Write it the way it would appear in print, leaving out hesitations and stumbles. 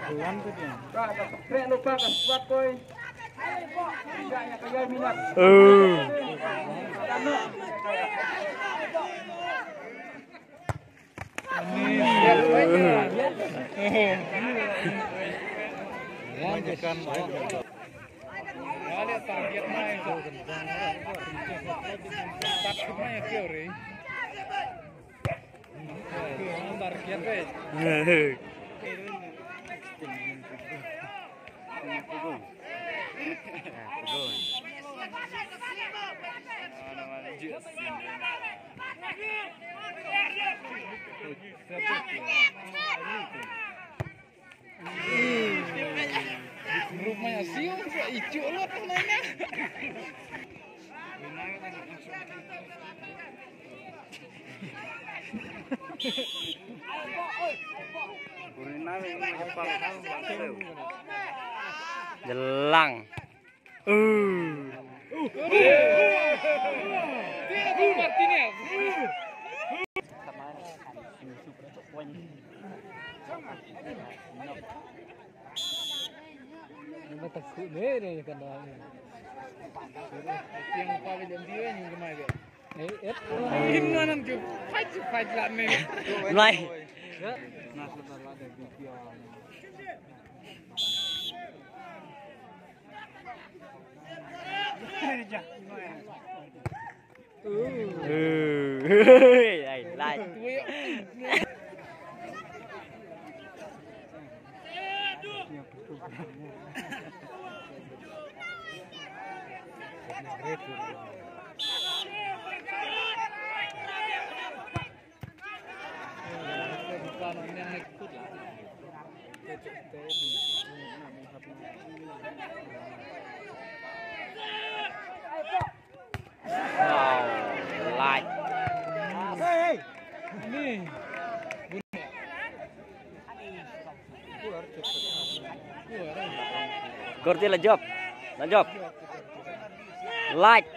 Kaya lupa kan kuat koy. Enggaknya kaya minat. Lihat target main itu. Takutnya Kyori. Target deh. Rumahnya siu, icu lu temannya. Jelang. Martinez. Takut deh kan yang pavilion dia yang kemana? Ini nanti tu fight lah ni. Mai. Lại. Lại. Korti là job. Là job. Like.